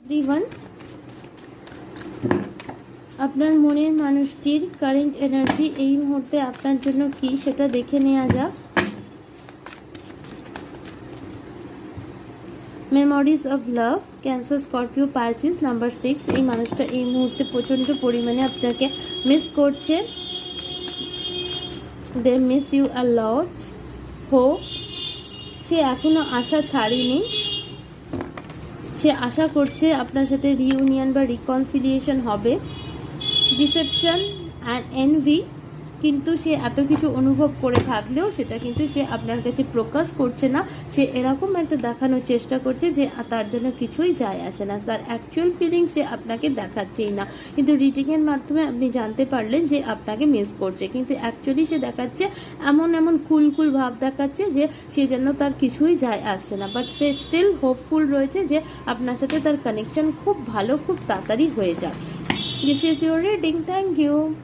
Everyone, আপনার মনের মানুষটির কারেন্ট এনার্জি এই মুহূর্তে আপনার জন্য কি সেটা দেখে নেওয়া যাক। Memories of love, cancer, Scorpio, Pisces, number 6। এই মানুষটা এই মুহূর্তে প্রচণ্ড পরিমাণে আপনাকে মিস করছে। They miss you a lot. Hope, সে এখনো আশা ছাড়েনি। সে আশা করছে আপনার সাথে রিইউনিয়ন বা রিকনসিলিয়েশন হবে। ডিসেপশন অ্যান্ড এনভি, কিন্তু সে এত কিছু অনুভব করে থাকলেও সেটা কিন্তু সে আপনার কাছে প্রকাশ করছে না। সে এরকম একটা দেখানোর চেষ্টা করছে যে তার জন্য কিছুই যায় আসে না। তার অ্যাকচুয়াল ফিলিংস সে আপনাকে দেখাচ্ছেই না, কিন্তু রিডিংয়ের মাধ্যমে আপনি জানতে পারলেন যে আপনাকে মিস করছে, কিন্তু অ্যাকচুয়ালি সে দেখাচ্ছে এমন কুল ভাব দেখাচ্ছে যে সে যেন তার কিছুই যায় আসছে না। বাট সে স্টিল হোপফুল রয়েছে যে আপনার সাথে তার কানেকশন খুব ভালো, খুব তাড়াতাড়ি হয়ে যায়। This is your reading. Thank you.